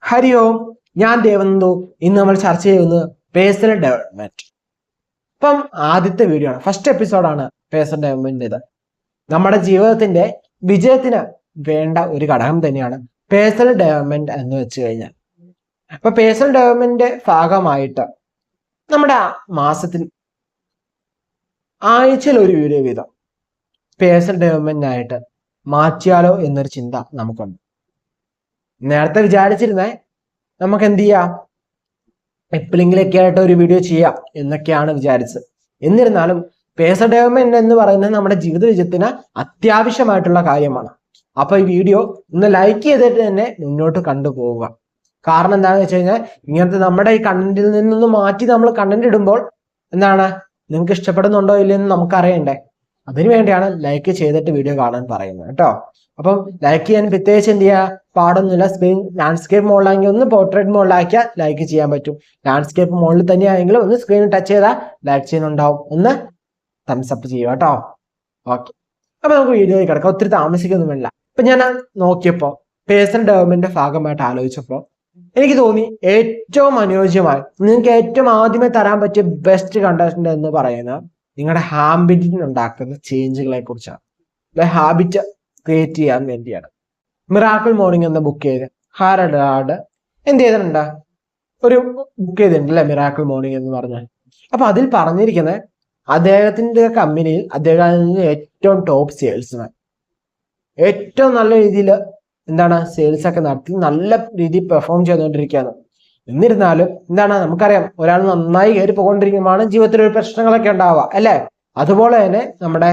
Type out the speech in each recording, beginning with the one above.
ഹരി ഓം, ഞാൻ ദേവനന്ദു. ഇന്ന് നമ്മൾ ചർച്ച ചെയ്യുന്നത് പേഴ്സണൽ ഡെവലപ്മെന്റ്. ഇപ്പം ആദ്യത്തെ വീഡിയോ ആണ്, ഫസ്റ്റ് എപ്പിസോഡാണ് പേഴ്സണൽ ഡെവലപ്മെന്റ്. നമ്മുടെ ജീവിതത്തിന്റെ വിജയത്തിന് വേണ്ട ഒരു ഘടകം തന്നെയാണ് പേഴ്സണൽ ഡെവലപ്മെന്റ് എന്ന് വെച്ച് കഴിഞ്ഞാൽ. അപ്പൊ പേഴ്സണൽ ഡെവലപ്മെന്റിന്റെ ഭാഗമായിട്ട് നമ്മുടെ മാസത്തിൽ ആഴ്ചയിൽ ഒരു വീഡിയോ വീതം പേഴ്സണൽ ഡെവലപ്മെന്റിനായിട്ട് മാറ്റിയാലോ എന്നൊരു ചിന്ത നമുക്കുണ്ട്. നേരത്തെ വിചാരിച്ചിരുന്നേ നമുക്ക് എന്ത് ചെയ്യാം, എപ്പോഴെങ്കിലൊക്കെ ആയിട്ട് ഒരു വീഡിയോ ചെയ്യാം എന്നൊക്കെയാണ് വിചാരിച്ചത്. എന്നിരുന്നാലും പേഴ്സണൽ ഡെവലപ്മെന്റ് എന്ന് പറയുന്നത് നമ്മുടെ ജീവിത വിജയത്തിന് അത്യാവശ്യമായിട്ടുള്ള കാര്യമാണ്. അപ്പൊ ഈ വീഡിയോ ഒന്ന് ലൈക്ക് ചെയ്തിട്ട് തന്നെ മുന്നോട്ട് കണ്ടുപോവുക. കാരണം എന്താണെന്ന് വെച്ച് കഴിഞ്ഞാൽ, ഇങ്ങനത്തെ നമ്മുടെ ഈ കണ്ടന്റിൽ നിന്നൊന്ന് മാറ്റി നമ്മൾ കണ്ടന്റ് ഇടുമ്പോൾ എന്താണ്, നിങ്ങൾക്ക് ഇഷ്ടപ്പെടുന്നുണ്ടോ ഇല്ലെന്ന് നമുക്കറിയണ്ടേ. അതിനു വേണ്ടിയാണ് ലൈക്ക് ചെയ്തിട്ട് വീഡിയോ കാണാൻ പറയുന്നത് കേട്ടോ. അപ്പം ലൈക്ക് ചെയ്യാൻ പ്രത്യേകിച്ച് എന്ത് ചെയ്യുക, പാടൊന്നുമില്ല. സ്ക്രീൻ ലാൻഡ്സ്കേപ്പ് മോഡിലാണെങ്കിൽ ഒന്ന് പോർട്രേറ്റ് മോഡിലാക്കിയാൽ ലൈക്ക് ചെയ്യാൻ പറ്റും. ലാൻഡ്സ്കേപ്പ് മോഡിൽ തന്നെയാണെങ്കിലും ഒന്ന് സ്ക്രീൻ ടച്ച് ചെയ്താൽ ലൈക്ക് ചെയ്യുന്നുണ്ടാവും. ഒന്ന് തംസ് അപ്പ് ചെയ്യുക കേട്ടോ. ഓക്കെ, അപ്പൊ നമുക്ക് വീഡിയോയിൽ കിടക്കാം, ഒത്തിരി താമസിക്കൊന്നും വേണ്ട. ഇപ്പൊ ഞാൻ നോക്കിയപ്പോൾ പേഴ്സണൽ ഡെവലപ്മെന്റിന്റെ ഭാഗമായിട്ട് ആലോചിച്ചപ്പോൾ എനിക്ക് തോന്നി ഏറ്റവും അനുയോജ്യമായി നിങ്ങൾക്ക് ഏറ്റവും ആദ്യമേ തരാൻ പറ്റിയ ബെസ്റ്റ് കണ്ടന്റ് എന്ന് പറയുന്നത് നിങ്ങളുടെ ഹാബിറ്റിന് ഉണ്ടാക്കുന്ന ചേഞ്ചുകളെ കുറിച്ചാണ്. ഹാബിറ്റ് ക്രിയേറ്റ് ചെയ്യാൻ വേണ്ടിയാണ്. മിറാക്കിൾ മോർണിംഗ് എന്ന ബുക്ക് ചെയ്ത് ഹാരഡ് എന്ത് ചെയ്തിട്ടുണ്ട്, ഒരു ബുക്ക് ചെയ്തിട്ടുണ്ട് അല്ലെ, മിറാക്കിൾ മോർണിംഗ് എന്ന് പറഞ്ഞാൽ. അപ്പൊ അതിൽ പറഞ്ഞിരിക്കുന്നത് അദ്ദേഹത്തിന്റെ കമ്പനിയിൽ അദ്ദേഹം ഏറ്റവും ടോപ്പ് സെയിൽസ്മാൻ, ഏറ്റവും നല്ല രീതിയിൽ എന്താണ് സെയിൽസ് ഒക്കെ നടത്തി നല്ല രീതിയിൽ പെർഫോം ചെയ്തുകൊണ്ടിരിക്കുകയാണ്. എന്നിരുന്നാലും എന്താണ്, നമുക്കറിയാം ഒരാൾ നന്നായി കയറി പോകൊണ്ടിരിക്കുമ്പോഴാണ് ജീവിതത്തിൽ ഒരു പ്രശ്നങ്ങളൊക്കെ ഉണ്ടാവുക അല്ലെ. അതുപോലെ തന്നെ നമ്മുടെ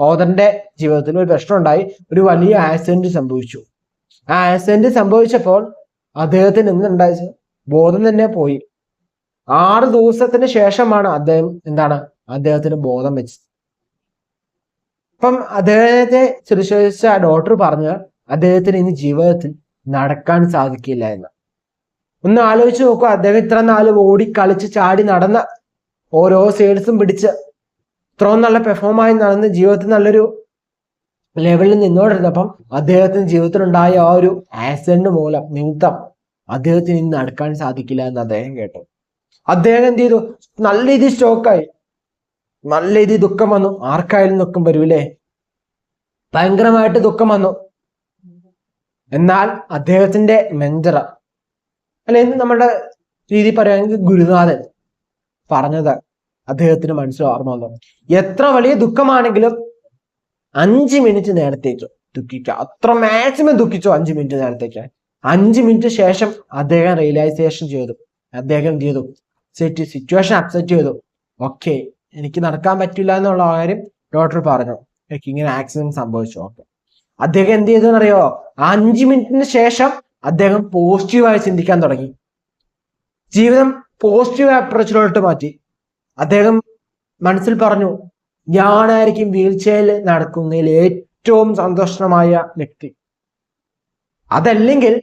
ഓദറിന്റെ ജീവിതത്തിൽ ഒരു പ്രശ്നം ഉണ്ടായി, ഒരു വലിയ ആക്സിഡന്റ് സംഭവിച്ചു. ആ ആക്സിഡന്റ് സംഭവിച്ചപ്പോൾ അദ്ദേഹത്തിന് എന്തുണ്ടായി, ബോധം തന്നെ പോയി. 6 ദിവസത്തിന് ശേഷമാണ് അദ്ദേഹത്തിന് ബോധം വെച്ചത്. അപ്പം അദ്ദേഹത്തെ ശുശ്രൂഷിച്ച ഡോക്ടർ പറഞ്ഞ് അദ്ദേഹത്തിന് ഇനി ജീവിതത്തിൽ നടക്കാൻ സാധിക്കില്ല എന്ന്. ഒന്ന് ആലോചിച്ച് നോക്കുക, അദ്ദേഹം ഇത്ര നാല് ഓടി കളിച്ച് ചാടി നടന്ന ഓരോ സെയിൽസും പിടിച്ച് ഇത്രയും നല്ല പെർഫോമായി നടന്ന് ജീവിതത്തിൽ നല്ലൊരു ലെവലിൽ നിന്നോണ്ടിരുന്നപ്പം അദ്ദേഹത്തിന് ജീവിതത്തിലുണ്ടായ ആ ഒരു ആക്സിഡന്റ് മൂലം നിമിത്തം അദ്ദേഹത്തിന് ഇനി നടക്കാൻ സാധിക്കില്ല എന്ന് അദ്ദേഹം കേട്ടു. അദ്ദേഹം എന്ത് ചെയ്തു, നല്ല രീതിയിൽ സ്റ്റോക്കായി, നല്ല രീതിയിൽ ദുഃഖം വന്നു. ആർക്കായാലും ദുഃഖം വരൂലേ, ഭയങ്കരമായിട്ട് ദുഃഖം വന്നു. എന്നാൽ അദ്ദേഹത്തിന്റെ മെന്റർ അല്ലെങ്കിൽ നമ്മുടെ രീതി പറയുകയാണെങ്കിൽ ഗുരുനാഥൻ പറഞ്ഞത് അദ്ദേഹത്തിന് മനസ്സിൽ ഓർമ്മ വന്നു, എത്ര വലിയ ദുഃഖമാണെങ്കിലും 5 മിനിറ്റ് നേരത്തേക്ക് ദുഃഖിക്കുക, അത്ര മാക്സിമം ദുഃഖിച്ചോ 5 മിനിറ്റ് നേരത്തേക്ക്. 5 മിനിറ്റ് ശേഷം അദ്ദേഹം റിയലൈസേഷൻ ചെയ്തു. അദ്ദേഹം ചെയ്തു സിറ്റുവേഷൻ അക്സെപ്റ്റ് ചെയ്തു. ഓക്കെ, എനിക്ക് നടക്കാൻ പറ്റില്ല എന്നുള്ള കാര്യം ഡോക്ടർ പറഞ്ഞു, എനിക്ക് ഇങ്ങനെ ആക്സിഡന്റ് സംഭവിച്ചു. ഓക്കെ, അദ്ദേഹം എന്ത് ചെയ്തു എന്നറിയോ, 5 മിനിറ്റിന് ശേഷം അദ്ദേഹം പോസിറ്റീവായി ചിന്തിക്കാൻ തുടങ്ങി. ജീവിതം പോസിറ്റീവ് അപ്രോച്ചിലോട്ട് മാറ്റി. അദ്ദേഹം മനസ്സിൽ പറഞ്ഞു, ഞാനായിരിക്കും വീൽ ചെയറിൽ നടക്കുന്നതിൽ ഏറ്റവും സന്തോഷമായ വ്യക്തി. അതല്ലെങ്കിൽ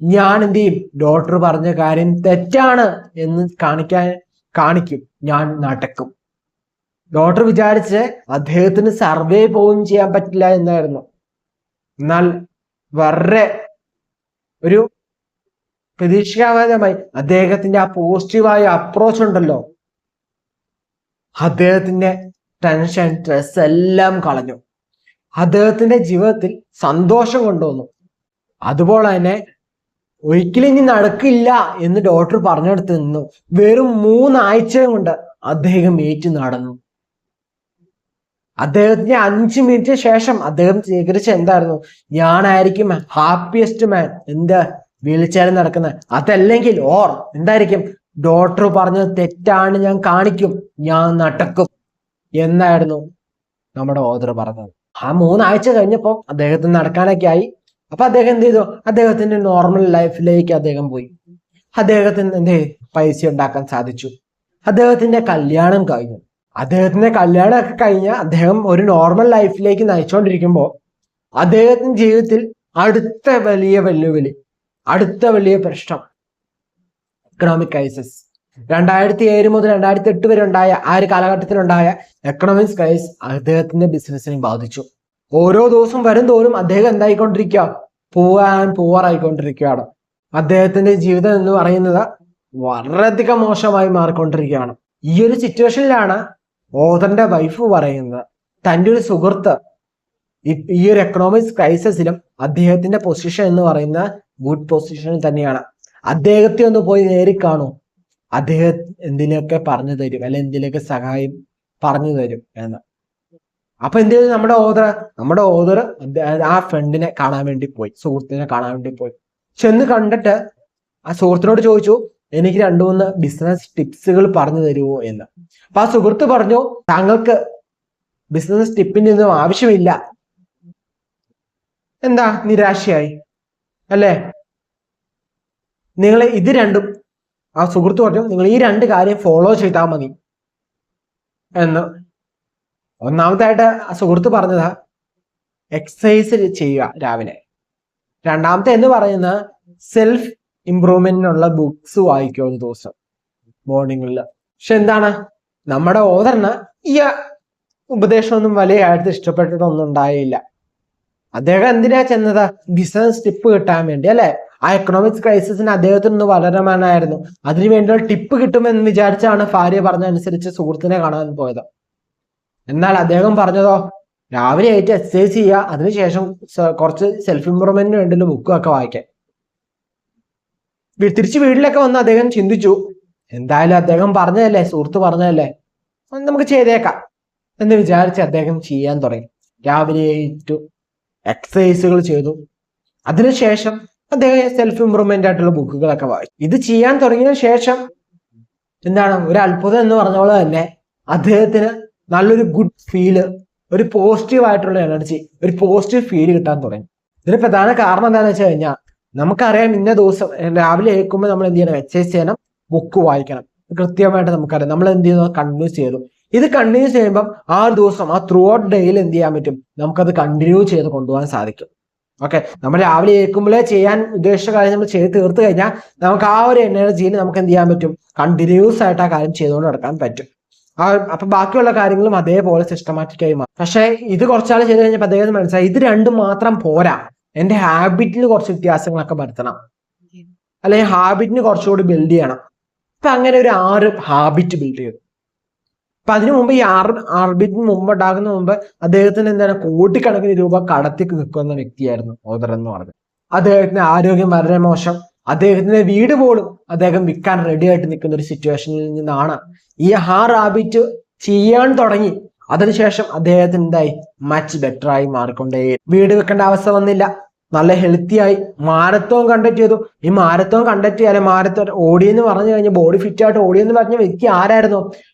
ഞാൻ എന്ത് ചെയ്യും, ഡോക്ടർ പറഞ്ഞ കാര്യം തെറ്റാണ് എന്ന് കാണിക്കും, ഞാൻ നടക്കും. ഡോക്ടർ വിചാരിച്ച് അദ്ദേഹത്തിന് സർവേ പോലും ചെയ്യാൻ പറ്റില്ല എന്നായിരുന്നു. എന്നാൽ വളരെ ഒരു പ്രതീക്ഷിക്കാതമായി അദ്ദേഹത്തിന്റെ ആ പോസിറ്റീവായ അപ്രോച്ച് ഉണ്ടല്ലോ, അദ്ദേഹത്തിന്റെ ടെൻഷൻ സ്ട്രെസ് എല്ലാം കളഞ്ഞു. അദ്ദേഹത്തിന്റെ ജീവിതത്തിൽ സന്തോഷം കൊണ്ടുവന്നു. അതുപോലെ തന്നെ ഒരിക്കലും ഇനി നടക്കില്ല എന്ന് ഡോക്ടർ പറഞ്ഞെടുത്ത് നിന്നു വെറും 3 ആഴ്ച കൊണ്ട് അദ്ദേഹം ഏറ്റു നടന്നു. അദ്ദേഹത്തിന് 5 മിനിറ്റ് ശേഷം അദ്ദേഹം സ്വീകരിച്ച എന്തായിരുന്നു, ഞാനായിരിക്കും ഹാപ്പിയസ്റ്റ് മാൻ വീൽ ചെയറിൽ നടക്കുന്നത്. അതല്ലെങ്കിൽ എന്തായിരിക്കും, ഡോക്ടർ പറഞ്ഞത് തെറ്റാണ്, ഞാൻ കാണിക്കും, ഞാൻ നടക്കും എന്നായിരുന്നു നമ്മുടെ ഓദർ പറഞ്ഞത്. ആ 3 ആഴ്ച കഴിഞ്ഞപ്പോൾ അദ്ദേഹത്തിന് നടക്കാനൊക്കെ ആയി. അപ്പൊ അദ്ദേഹം എന്ത് ചെയ്തു, അദ്ദേഹത്തിന്റെ നോർമൽ ലൈഫിലേക്ക് അദ്ദേഹം പോയി. അദ്ദേഹത്തിന് പൈസ ഉണ്ടാക്കാൻ സാധിച്ചു. അദ്ദേഹത്തിന്റെ കല്യാണം കഴിഞ്ഞു. അദ്ദേഹത്തിന്റെ കല്യാണമൊക്കെ കഴിഞ്ഞ് അദ്ദേഹം ഒരു നോർമൽ ലൈഫിലേക്ക് നയിച്ചുകൊണ്ടിരിക്കുമ്പോൾ അദ്ദേഹത്തിന്റെ ജീവിതത്തിൽ അടുത്ത വലിയ വെല്ലുവിളി, അടുത്ത വലിയ പ്രശ്നം എക്കണോമിക് ക്രൈസിസ്. 2007 മുതൽ 2008 വരെ ഉണ്ടായ ആ ഒരു കാലഘട്ടത്തിലുണ്ടായ എക്കണോമിക് ക്രൈസിസ് അദ്ദേഹത്തിന്റെ ബിസിനസിനെ ബാധിച്ചു. ഓരോ ദിവസം വരും തോറും അദ്ദേഹം എന്തായിക്കൊണ്ടിരിക്കുക, പൂവാറായിക്കൊണ്ടിരിക്കുകയാണ്. അദ്ദേഹത്തിന്റെ ജീവിതം എന്ന് പറയുന്നത് വളരെയധികം മോശമായി മാറിക്കൊണ്ടിരിക്കുകയാണ്. ഈ ഒരു സിറ്റുവേഷനിലാണ് ഓഥറിന്റെ വൈഫ് പറയുന്നത് തൻ്റെ ഒരു സുഹൃത്ത് ഈ ഒരു എക്കണോമിക്സ് ക്രൈസിസിലും അദ്ദേഹത്തിന്റെ പൊസിഷൻ എന്ന് പറയുന്ന ഗുഡ് പൊസിഷനിൽ തന്നെയാണ്. അദ്ദേഹത്തെ ഒന്ന് പോയി നേരി കാണൂ, അദ്ദേഹം എന്തിനൊക്കെ പറഞ്ഞു തരും, അല്ലെ എന്തിനൊക്കെ സഹായം പറഞ്ഞു തരും എന്ന്. അപ്പൊ എന്ത് ചെയ്തു നമ്മുടെ ഓഥർ ആ ഫ്രണ്ടിനെ കാണാൻ വേണ്ടി പോയി, സുഹൃത്തിനെ കാണാൻ വേണ്ടി പോയി. ചെന്ന് കണ്ടിട്ട് ആ സുഹൃത്തിനോട് ചോദിച്ചു, എനിക്ക് 2-3 ബിസിനസ് ടിപ്സുകൾ പറഞ്ഞു തരുമോ എന്ന്. അപ്പൊ ആ സുഹൃത്ത് പറഞ്ഞു, താങ്കൾക്ക് ബിസിനസ് ടിപ്പിന്റെ ഒന്നും ആവശ്യമില്ല. എന്താ നിരാശയായി അല്ലേ? നിങ്ങൾ ഇത് രണ്ടും, ആ സുഹൃത്ത് പറഞ്ഞു, നിങ്ങൾ ഈ 2 കാര്യം ഫോളോ ചെയ്താൽ മതി എന്ന്. ഒന്നാമതായിട്ട് ആ സുഹൃത്ത് പറഞ്ഞതാ എക്സസൈസ് ചെയ്യുക രാവിലെ. രണ്ടാമത്തെ എന്ന് പറയുന്നത് സെൽഫ് ഇംപ്രൂവ്മെന്റിനുള്ള ബുക്സ് വായിക്കുക ഒരു ദിവസം മോർണിംഗിൽ. പക്ഷെ എന്താണ്, നമ്മുടെ ഓഥറിന് ഈ ഉപദേശമൊന്നും വലിയ കാര്യത്തിൽ ഇഷ്ടപ്പെട്ടിട്ടൊന്നും ഉണ്ടായില്ല. അദ്ദേഹം എന്തിനാ ചെന്നത്? ബിസിനസ് ടിപ്പ് കിട്ടാൻ വേണ്ടി അല്ലെ? ആ എക്കണോമിക്സ് ക്രൈസിസിന് അദ്ദേഹത്തിന് വളരമാനായിരുന്നു. അതിനു വേണ്ടിയുള്ള ടിപ്പ് കിട്ടുമെന്ന് വിചാരിച്ചാണ് ഭാര്യ പറഞ്ഞതനുസരിച്ച് സുഹൃത്തിനെ കാണാൻ പോയത്. എന്നാൽ അദ്ദേഹം പറഞ്ഞതോ, രാവിലെ ആയിട്ട് എക്സസൈസ് ചെയ്യുക, അതിനുശേഷം കുറച്ച് സെൽഫ് ഇംപ്രൂവ്മെന്റിന് വേണ്ടിയുള്ള ബുക്കൊക്കെ വായിക്കാൻ. തിരിച്ച് വീട്ടിലൊക്കെ വന്ന് അദ്ദേഹം ചിന്തിച്ചു, എന്തായാലും അദ്ദേഹം പറഞ്ഞതല്ലേ, സുഹൃത്ത് പറഞ്ഞതല്ലേ, നമുക്ക് ചെയ്തേക്കാം എന്ന് വിചാരിച്ച് അദ്ദേഹം ചെയ്യാൻ തുടങ്ങി. രാവിലെ ഏറ്റു എക്സസൈസുകൾ ചെയ്തു. അതിനുശേഷം അദ്ദേഹം സെൽഫ് ഇംപ്രൂവ്മെന്റ് ആയിട്ടുള്ള ബുക്കുകളൊക്കെ വായിച്ചു. ഇത് ചെയ്യാൻ തുടങ്ങിയ ശേഷം എന്താണ്, ഒരു അത്ഭുതം എന്ന് പറഞ്ഞ പോലെ തന്നെ അദ്ദേഹത്തിന് നല്ലൊരു ഗുഡ് ഫീല്, ഒരു പോസിറ്റീവ് ആയിട്ടുള്ള എനർജി, ഒരു പോസിറ്റീവ് ഫീൽ കിട്ടാൻ തുടങ്ങി. ഇതിന് പ്രധാന കാരണം എന്താണെന്ന് വെച്ച് കഴിഞ്ഞാൽ, നമുക്കറിയാം ഇന്ന ദിവസം രാവിലെ ഏൽക്കുമ്പോൾ നമ്മൾ എന്ത് ചെയ്യണം, എക്സസൈസ് ചെയ്യണം, ബുക്ക് വായിക്കണം, കൃത്യമായിട്ട് നമുക്കറിയാം. നമ്മൾ എന്ത് ചെയ്യുന്നു, കണ്ടിന്യൂ ചെയ്തു. ഇത് കണ്ടിന്യൂ ചെയ്യുമ്പം ആ ഒരു ദിവസം, ആ ത്രൂ ഔട്ട് ഡേയിൽ എന്ത് ചെയ്യാൻ പറ്റും, നമുക്കത് കണ്ടിന്യൂ ചെയ്ത് കൊണ്ടുപോകാൻ സാധിക്കും. ഓക്കെ, നമ്മൾ രാവിലെ ഏൽക്കുമ്പോഴേ ചെയ്യാൻ ഉദ്ദേശിച്ച കാര്യം നമ്മൾ ചെയ്ത് തീർത്ത് കഴിഞ്ഞാൽ നമുക്ക് ആ ഒരു എനർജിയിൽ നമുക്ക് എന്ത് ചെയ്യാൻ പറ്റും, കണ്ടിന്യൂസ് ആയിട്ട് ആ കാര്യം ചെയ്തുകൊണ്ട് നടക്കാൻ പറ്റും. അപ്പൊ ബാക്കിയുള്ള കാര്യങ്ങളും അതേപോലെ സിസ്റ്റമാറ്റിക് ആയി മാറും. പക്ഷെ ഇത് കുറച്ചാൾ ചെയ്ത് കഴിഞ്ഞപ്പോൾ അദ്ദേഹം മനസ്സിലായി, ഇത് രണ്ടും മാത്രം പോരാ, എന്റെ ഹാബിറ്റിൽ കുറച്ച് വ്യത്യാസങ്ങളൊക്കെ വരുത്തണം, അല്ലെങ്കിൽ ഹാബിറ്റിന് കുറച്ചുകൂടി ബിൽഡ് ചെയ്യണം. അപ്പൊ അങ്ങനെ ഒരു 6 ഹാബിറ്റ് ബിൽഡ് ചെയ്തു. അപ്പൊ അതിനു മുമ്പ് ഈ 6 ഹാബിറ്റിന് മുമ്പ് ഉണ്ടാകുന്ന മുമ്പ് അദ്ദേഹത്തിന് എന്താണ്, കോടിക്കണക്കിന് രൂപ കടത്തി നിൽക്കുന്ന വ്യക്തിയായിരുന്നു ഓഥർ എന്ന് പറഞ്ഞത്. അദ്ദേഹത്തിന്റെ ആരോഗ്യം വളരെ മോശം, അദ്ദേഹത്തിന്റെ വീട് പോലും അദ്ദേഹം വിൽക്കാൻ റെഡി ആയിട്ട് നിൽക്കുന്ന ഒരു സിറ്റുവേഷനിൽ നിന്നാണ് ഈ 6 ഹാബിറ്റ് ചെയ്യാൻ തുടങ്ങി. അതിനുശേഷം അദ്ദേഹത്തിന് എന്തായി, മച്ച് ബെറ്റർ ആയി മാറിക്കൊണ്ടേ. വീട് വെക്കേണ്ട അവസ്ഥ വന്നില്ല, നല്ല ഹെൽത്തി ആയി, മാരത്തോൺ കണ്ടക്ട് ചെയ്തു. ഈ മാരത്തോൺ കണ്ടക്ട് ചെയ്യാൻ, മാരത്തോൺ ഓടിയെന്ന് പറഞ്ഞു കഴിഞ്ഞാൽ ബോഡി ഫിറ്റ് ആയിട്ട് ഓടിയെന്ന് പറഞ്ഞ വ്യക്തി ആരായിരുന്നു?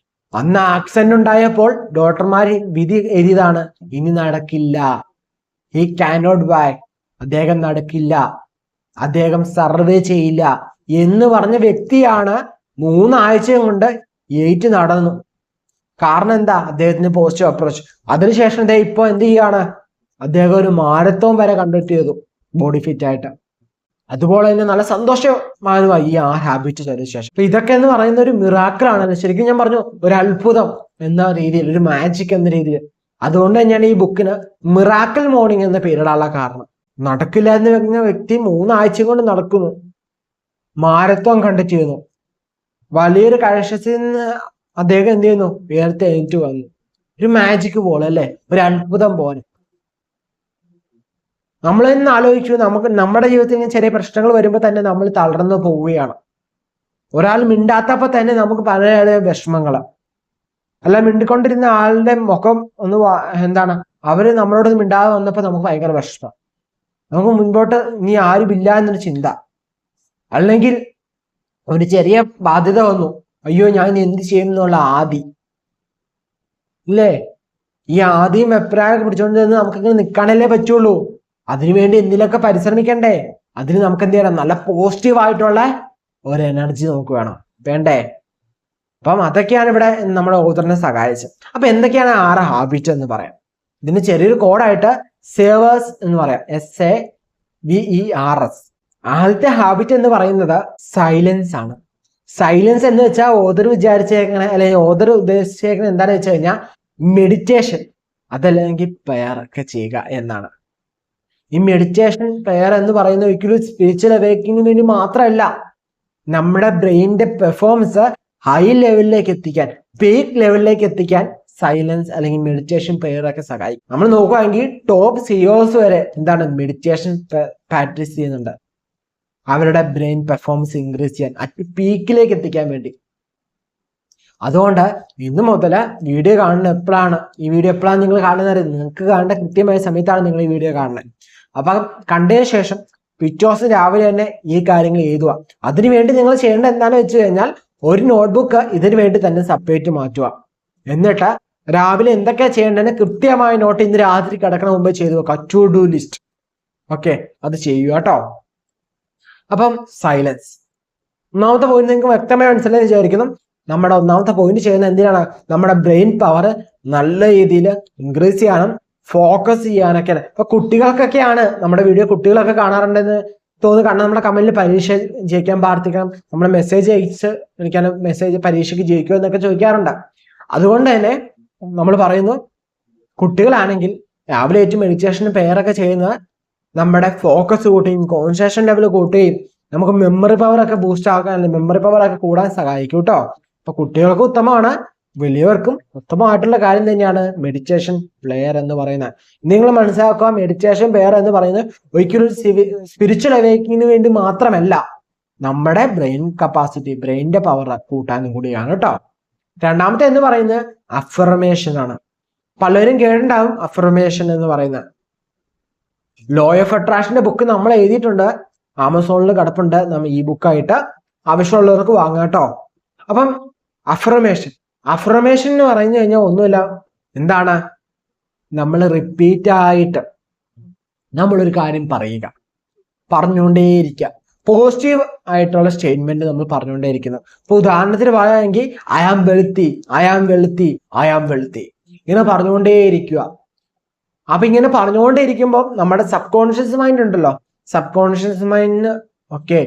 അന്ന് ആക്സിഡന്റ് ഉണ്ടായപ്പോൾ ഡോക്ടർമാർ വിധി എഴുതിയതാണ്, ഇനി നടക്കില്ല, ഹി കാനോട്ട് ബാക്ക്, അദ്ദേഹം നടക്കില്ല, അദ്ദേഹം സർവേ ചെയ്യില്ല എന്ന് പറഞ്ഞ വ്യക്തിയാണ് 3 ആഴ്ച കൊണ്ട് 8 നടന്നു. കാരണം എന്താ, അദ്ദേഹത്തിന് പോസിറ്റീവ് അപ്രോച്ച്. അതിനുശേഷം ഇപ്പൊ എന്ത് ചെയ്യാണ്, അദ്ദേഹം ഒരു മാരത്തോൺ വരെ കണ്ടക്ട് ചെയ്തു ബോഡി ഫിറ്റ് ആയിട്ട്. അതുപോലെ തന്നെ നല്ല സന്തോഷമാനുമായി ഈ 6 ഹാബിറ്റ് ചെയ്തതിനു ശേഷം. അപ്പൊ ഇതൊക്കെ എന്ന് പറയുന്ന ഒരു മിറാക്കിളാണ്. ശരിക്കും ഞാൻ പറഞ്ഞു, ഒരു അത്ഭുതം എന്ന രീതിയിൽ, ഒരു മാജിക് എന്ന രീതിയിൽ. അതുകൊണ്ട് തന്നെയാണ് ഈ ബുക്കിന് മിറാക്കിൾ മോർണിംഗ് എന്ന പേരിടാനുള്ള കാരണം. നടക്കില്ല എന്ന് പറഞ്ഞ വ്യക്തി 3 ആഴ്ച കൊണ്ട് നടക്കുന്നു, മാരത്തോൺ കണ്ടക്ട് ചെയ്യുന്നു, വലിയൊരു കാഴ്ചയിൽ നിന്ന് അദ്ദേഹം എന്ത് ചെയ്യുന്നു, ഉയർത്തി എണീറ്റ് വന്നു. ഒരു മാജിക് പോലെ അല്ലെ, ഒരു അത്ഭുതം പോലെ. നമ്മൾ ഇന്ന് ആലോചിച്ചു, നമുക്ക് നമ്മുടെ ജീവിതത്തിൽ ഇങ്ങനെ ചെറിയ പ്രശ്നങ്ങൾ വരുമ്പോൾ തന്നെ നമ്മൾ തളർന്നു പോവുകയാണ്. ഒരാൾ മിണ്ടാത്തപ്പോ തന്നെ നമുക്ക് പല വിഷമങ്ങള്. അല്ല, മിണ്ടിക്കൊണ്ടിരുന്ന ആളുടെ മുഖം ഒന്ന് എന്താണ്, അവര് നമ്മളോട് മിണ്ടാതെ വന്നപ്പോ നമുക്ക് ഭയങ്കര വിഷമം. നമുക്ക് മുൻപോട്ട് ഇനി ആരുമില്ല എന്നൊരു ചിന്ത, അല്ലെങ്കിൽ ഒരു ചെറിയ ബാധ്യത വന്നു, അയ്യോ ഞാൻ എന്ത് ചെയ്യും എന്നുള്ള ആദി ഇല്ലേ? ഈ ആദിയും അഭിപ്രായമൊക്കെ പിടിച്ചോണ്ട് നമുക്കിങ്ങനെ നിൽക്കാനല്ലേ പറ്റുള്ളൂ. അതിനുവേണ്ടി എന്തിലൊക്കെ പരിശ്രമിക്കണ്ടേ? അതിന് നമുക്ക് എന്ത് ചെയ്യണം, നല്ല പോസിറ്റീവ് ആയിട്ടുള്ള ഒരു എനർജി നമുക്ക് വേണ്ടേ? അപ്പം അതൊക്കെയാണ് ഇവിടെ നമ്മുടെ ഓഥറിനെ സഹായിച്ചത്. അപ്പൊ എന്തൊക്കെയാണ് 6 ഹാബിറ്റ് എന്ന് പറയാം. ഇതിന് ചെറിയൊരു കോഡായിട്ട് സേവേഴ്സ് എന്ന് പറയാം, SAVERS. ആദ്യത്തെ ഹാബിറ്റ് എന്ന് പറയുന്നത് സൈലൻസ് ആണ്. സൈലൻസ് എന്ന് വെച്ചാൽ ഓഥർ വിചാരിച്ചേക്കണ, അല്ലെങ്കിൽ ഓഥർ ഉദ്ദേശിച്ചേക്കണ എന്താണെന്ന് വെച്ച് കഴിഞ്ഞാൽ മെഡിറ്റേഷൻ, അതല്ലെങ്കിൽ പ്രയർ ഒക്കെ ചെയ്യുക എന്നാണ്. ഈ മെഡിറ്റേഷൻ പ്രെയർ എന്ന് പറയുന്ന ഒരിക്കലും സ്പിരിച്വൽ അവേക്കിങ്ങിന് വേണ്ടി മാത്രമല്ല, നമ്മുടെ ബ്രെയിനിന്റെ പെർഫോമൻസ് ഹൈ ലെവലിലേക്ക് എത്തിക്കാൻ, പീക്ക് ലെവലിലേക്ക് എത്തിക്കാൻ സൈലൻസ് അല്ലെങ്കിൽ മെഡിറ്റേഷൻ പ്രെയർ ഒക്കെ സഹായിക്കും. നമ്മൾ നോക്കുകയാണെങ്കിൽ ടോപ്പ് സിഇഒസ് വരെ എന്താണ് മെഡിറ്റേഷൻ പ്രാക്ടീസ് ചെയ്യുന്നുണ്ട്, അവരുടെ ബ്രെയിൻ പെർഫോമൻസ് ഇൻക്രീസ് ചെയ്യാൻ, അറ്റ് പീക്കിലേക്ക് എത്തിക്കാൻ വേണ്ടി. അതുകൊണ്ട് ഇന്ന് മുതൽ വീഡിയോ കാണുന്ന എപ്പോഴാണ്, ഈ വീഡിയോ എപ്പോഴാണ് നിങ്ങൾ കാണുന്നത്, നിങ്ങൾക്ക് കാണേണ്ട കൃത്യമായ സമയത്താണ് നിങ്ങൾ ഈ വീഡിയോ കാണുന്നത്. അപ്പം കണ്ടതിന് ശേഷം പിറ്റേ ദിവസം രാവിലെ തന്നെ ഈ കാര്യങ്ങൾ എഴുതുക. അതിനുവേണ്ടി നിങ്ങൾ ചെയ്യേണ്ടത് എന്താണെന്ന് വെച്ച് കഴിഞ്ഞാൽ ഒരു നോട്ട്ബുക്ക് ഇതിനു വേണ്ടി തന്നെ സെപ്പറേറ്റ് മാറ്റുക. എന്നിട്ട് രാവിലെ എന്തൊക്കെയാണ് ചെയ്യേണ്ടതെന്ന് കൃത്യമായ നോട്ട് ഇന്ന് രാത്രി കിടക്കണ മുമ്പ് ചെയ്തു വെക്കുക. To do list. ഓക്കെ, അത് ചെയ്യുക കേട്ടോ. അപ്പം സൈലൻസ് ഒന്നാമത്തെ പോയിന്റ് നിങ്ങൾക്ക് വ്യക്തമായി മനസ്സിലായി വിചാരിക്കുന്നു. നമ്മുടെ ഒന്നാമത്തെ പോയിന്റ് ചെയ്യുന്നത് എന്തിനാണ്? നമ്മുടെ ബ്രെയിൻ പവർ നല്ല രീതിയിൽ ഇൻക്രീസ് ചെയ്യാനും ഫോക്കസ് ചെയ്യാനൊക്കെയാണ്. ഇപ്പൊ കുട്ടികൾക്കൊക്കെയാണ് നമ്മുടെ വീഡിയോ കുട്ടികളൊക്കെ കാണാറുണ്ടെന്ന് തോന്നുന്നു. കാരണം നമ്മുടെ കമന്റിൽ പരീക്ഷ ജയിക്കാൻ പ്രാർത്ഥിക്കണം, നമ്മുടെ മെസ്സേജ് അയച്ച് എനിക്കാണ് മെസ്സേജ് പരീക്ഷയ്ക്ക് ജയിക്കുമോ എന്നൊക്കെ ചോദിക്കാറുണ്ട്. അതുകൊണ്ട് തന്നെ നമ്മൾ പറയുന്നു, കുട്ടികളാണെങ്കിൽ രാവിലെ ഏറ്റവും മെഡിറ്റേഷൻ പെയറൊക്കെ ചെയ്യുന്നത് നമ്മുടെ ഫോക്കസ് കൂട്ടുകയും കോൺസെൻട്രേഷൻ ലെവൽ കൂട്ടുകയും നമുക്ക് മെമ്മറി പവർ ഒക്കെ ബൂസ്റ്റ് ആക്കാൻ, അല്ലെങ്കിൽ മെമ്മറി പവർ ഒക്കെ കൂടാൻ സഹായിക്കും കേട്ടോ. അപ്പൊ കുട്ടികൾക്ക് ഉത്തമമാണ്, വലിയവർക്കും ഉത്തമമായിട്ടുള്ള കാര്യം തന്നെയാണ് മെഡിറ്റേഷൻ പ്ലെയർ എന്ന് പറയുന്നത്. നിങ്ങൾ മനസ്സിലാക്കുക, മെഡിറ്റേഷൻ പ്ലെയർ എന്ന് പറയുന്നത് ഒരിക്കലും സ്പിരിച്വൽ അവേക്കിങ്ങിന് വേണ്ടി മാത്രമല്ല, നമ്മുടെ ബ്രെയിൻ കപ്പാസിറ്റി, ബ്രെയിനിന്റെ പവർ കൂട്ടാനും കൂടിയാണ് കേട്ടോ. രണ്ടാമത്തെ എന്ന് പറയുന്നത് അഫർമേഷൻ ആണ്. പലരും കേട്ടിട്ടുണ്ടാവും അഫർമേഷൻ എന്ന് പറയുന്നത്. ലോ ഓഫ് അട്രാക്ഷന്റെ ബുക്ക് നമ്മൾ എഴുതിയിട്ടുണ്ട്, ആമസോണിൽ കിടപ്പുണ്ട്, നമ്മൾ ഈ ബുക്കായിട്ട് ആവശ്യമുള്ളവർക്ക് വാങ്ങാം കേട്ടോ. അപ്പം അഫർമേഷൻ എന്ന് പറഞ്ഞു കഴിഞ്ഞാൽ ഒന്നുമില്ല, എന്താണ്, നമ്മൾ റിപ്പീറ്റ് ആയിട്ട് നമ്മളൊരു കാര്യം പറയുക, പറഞ്ഞുകൊണ്ടേയിരിക്കുക. പോസിറ്റീവ് ആയിട്ടുള്ള സ്റ്റേറ്റ്മെന്റ് നമ്മൾ പറഞ്ഞുകൊണ്ടേയിരിക്കുന്നത്. ഇപ്പൊ ഉദാഹരണത്തിന് പറയുകയാണെങ്കിൽ I am wealthy, I am wealthy, I am wealthy, ഇങ്ങനെ പറഞ്ഞുകൊണ്ടേയിരിക്കുക. അപ്പൊ ഇങ്ങനെ പറഞ്ഞുകൊണ്ടേയിരിക്കുമ്പോൾ നമ്മുടെ സബ് കോൺഷ്യസ് മൈൻഡ് ഉണ്ടല്ലോ, സബ് കോൺഷ്യസ് മൈൻഡിന് ഓക്കെ